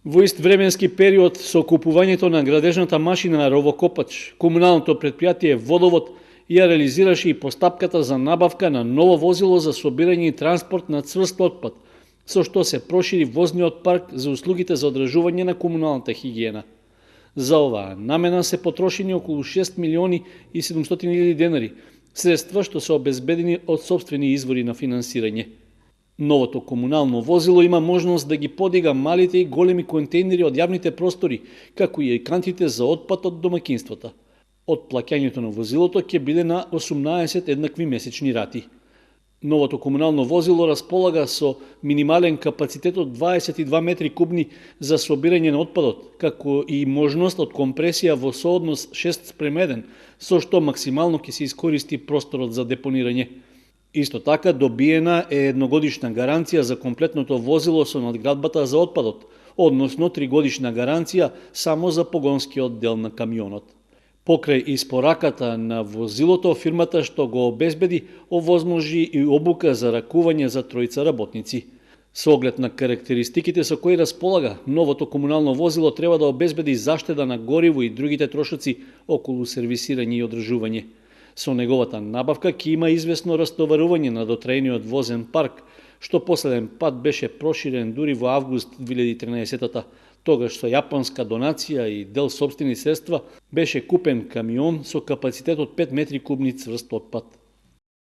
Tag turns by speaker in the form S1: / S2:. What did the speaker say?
S1: Во ист временски период со купувањето на градежната машина ровокопач, комуналното предпријатие Водовод ја реализираше и постапката за набавка на ново возило за собирање и транспорт на цврст отпад, со што се прошири возниот парк за услугите за одржување на комуналната хигиена. За оваа намена се потрошени околу 6 милиони и 700 илјади денари, средства што се обезбедени од сопствени извори на финансирање. Новото комунално возило има можност да ги подига малите и големи контейнери од јавните простори, како и кантите за отпад од домакинствата. Од плаќањето на возилото ќе биде на 18 еднакви месечни рати. Новото комунално возило располага со минимален капацитет од 22 метри кубни за собирање на отпадот, како и можност од компресија во сооднос 6:1, со што максимално ќе се искористи просторот за депонирање. Исто така добиена е едногодишна гаранција за комплетното возило со надградбата за отпадот, односно 3-годишна гаранција само за погонскиот дел на камионот. Покрај испораката на возилото, фирмата што го обезбеди овозможи и обука за ракување за тројца работници. Со оглед на карактеристиките со кои располага, новото комунално возило треба да обезбеди заштеда на гориво и другите трошоци околу сервисирање и одржување. Со неговата набавка ќе има известно растоварување на дотраениот возен парк, што последен пат беше проширен дури во август 2013-та, тогаш со јапонска донација и дел сопствени средства беше купен камион со капацитет од 5 метри кубни цврст отпад.